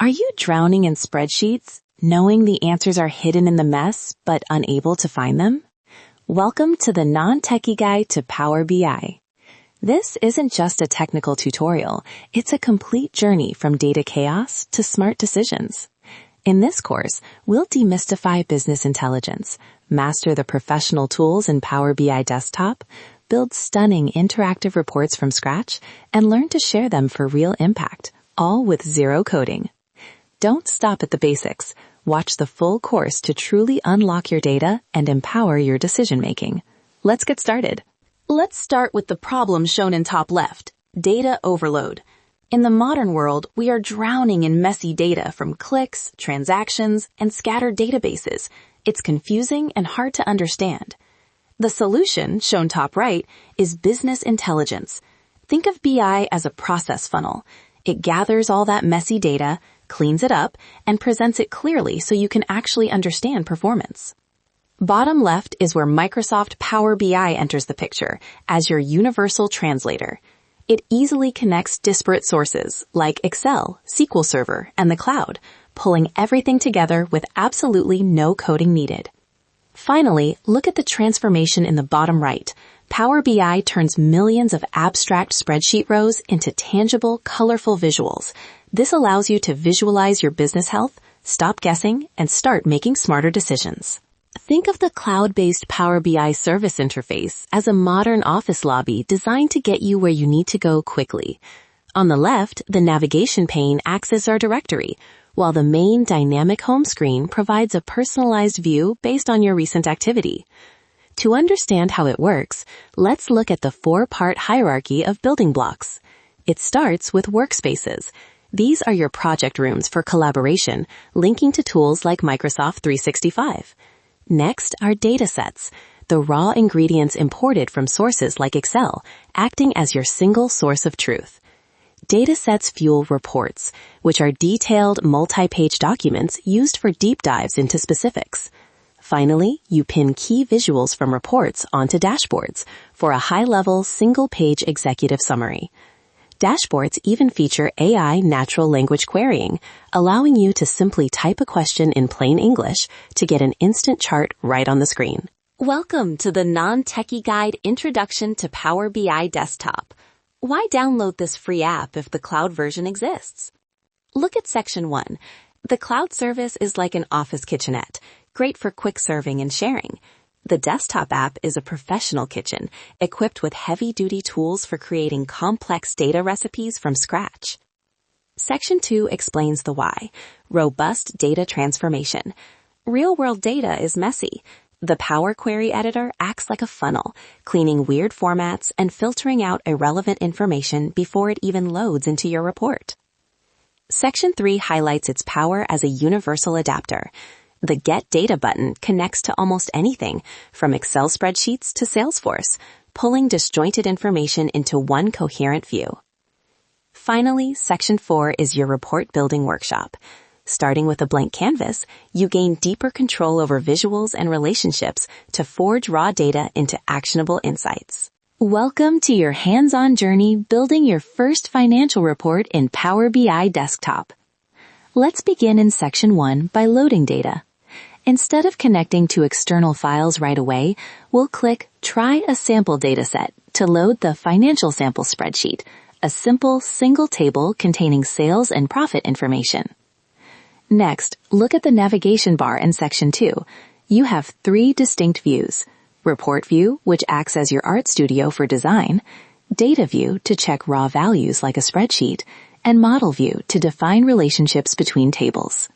Are you drowning in spreadsheets, knowing the answers are hidden in the mess, but unable to find them? Welcome to the Non-Techie Guide to Power BI. This isn't just a technical tutorial, it's a complete journey from data chaos to smart decisions. In this course, we'll demystify business intelligence, master the professional tools in Power BI Desktop, build stunning interactive reports from scratch, and learn to share them for real impact, all with zero coding. Don't stop at the basics. Watch the full course to truly unlock your data and empower your decision-making. Let's get started. Let's start with the problem shown in top left, data overload. In the modern world, we are drowning in messy data from clicks, transactions, and scattered databases. It's confusing and hard to understand. The solution, shown top right, is business intelligence. Think of BI as a process funnel. It gathers all that messy data, cleans it up, and presents it clearly so you can actually understand performance. Bottom left is where Microsoft Power BI enters the picture as your universal translator. It easily connects disparate sources like Excel, SQL Server, and the cloud, pulling everything together with absolutely no coding needed. Finally, look at the transformation in the bottom right. Power BI turns millions of abstract spreadsheet rows into tangible, colorful visuals. This allows you to visualize your business health, stop guessing, and start making smarter decisions. Think of the cloud-based Power BI service interface as a modern office lobby designed to get you where you need to go quickly. On the left, the navigation pane acts as our directory, while the main dynamic home screen provides a personalized view based on your recent activity. To understand how it works, let's look at the four-part hierarchy of building blocks. It starts with workspaces. These are your project rooms for collaboration, linking to tools like Microsoft 365. Next are datasets, the raw ingredients imported from sources like Excel, acting as your single source of truth. Datasets fuel reports, which are detailed multi-page documents used for deep dives into specifics. Finally, you pin key visuals from reports onto dashboards for a high-level, single-page executive summary. Dashboards even feature AI natural language querying, allowing you to simply type a question in plain English to get an instant chart right on the screen. Welcome to the Non-Techie Guide Introduction to Power BI Desktop. Why download this free app if the cloud version exists? Look at Section 1. The cloud service is like an office kitchenette, great for quick serving and sharing. The desktop app is a professional kitchen, equipped with heavy-duty tools for creating complex data recipes from scratch. Section 2 explains the why. Robust data transformation. Real-world data is messy. The Power Query Editor acts like a funnel, cleaning weird formats and filtering out irrelevant information before it even loads into your report. Section 3 highlights its power as a universal adapter. The Get Data button connects to almost anything, from Excel spreadsheets to Salesforce, pulling disjointed information into one coherent view. Finally, Section 4 is your report building workshop. Starting with a blank canvas, you gain deeper control over visuals and relationships to forge raw data into actionable insights. Welcome to your hands-on journey building your first financial report in Power BI Desktop. Let's begin in Section 1 by loading data. Instead of connecting to external files right away, we'll click Try a Sample Dataset to load the Financial Sample Spreadsheet, a simple single table containing sales and profit information. Next, look at the navigation bar in Section 2. You have three distinct views. Report View, which acts as your art studio for design, Data View to check raw values like a spreadsheet, and Model View to define relationships between tables.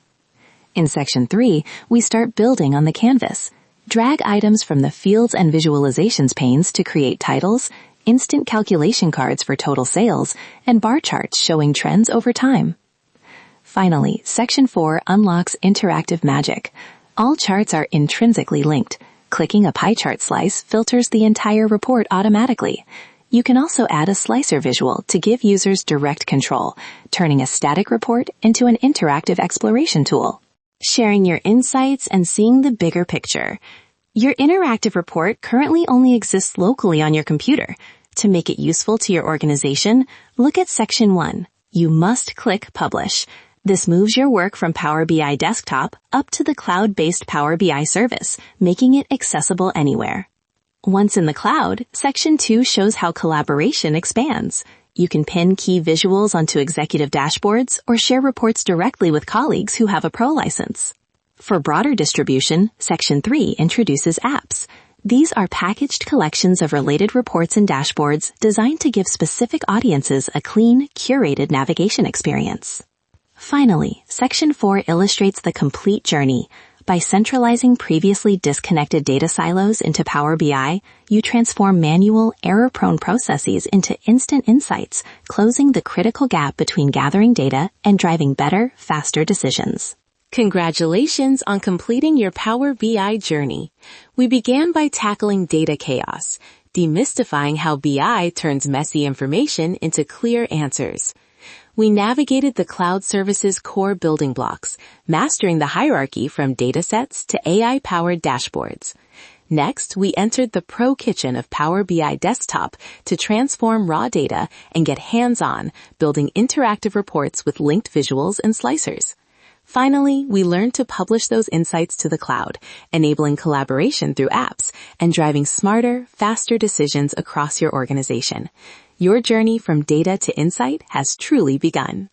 In Section 3, we start building on the canvas. Drag items from the Fields and Visualizations panes to create titles, instant calculation cards for total sales, and bar charts showing trends over time. Finally, Section 4 unlocks interactive magic. All charts are intrinsically linked. Clicking a pie chart slice filters the entire report automatically. You can also add a slicer visual to give users direct control, turning a static report into an interactive exploration tool. Sharing your insights and seeing the bigger picture. Your interactive report currently only exists locally on your computer. To make it useful to your organization, look at Section 1. You must click Publish. This moves your work from Power BI Desktop up to the cloud-based Power BI service, making it accessible anywhere. Once in the cloud, Section 2 shows how collaboration expands. You can pin key visuals onto executive dashboards or share reports directly with colleagues who have a pro license. For broader distribution, Section 3 introduces apps. These are packaged collections of related reports and dashboards designed to give specific audiences a clean, curated navigation experience. Finally, Section 4 illustrates the complete journey. By centralizing previously disconnected data silos into Power BI, you transform manual, error-prone processes into instant insights, closing the critical gap between gathering data and driving better, faster decisions. Congratulations on completing your Power BI journey. We began by tackling data chaos, demystifying how BI turns messy information into clear answers. We navigated the cloud service's core building blocks, mastering the hierarchy from datasets to AI-powered dashboards. Next, we entered the pro kitchen of Power BI Desktop to transform raw data and get hands-on, building interactive reports with linked visuals and slicers. Finally, we learned to publish those insights to the cloud, enabling collaboration through apps and driving smarter, faster decisions across your organization. Your journey from data to insight has truly begun.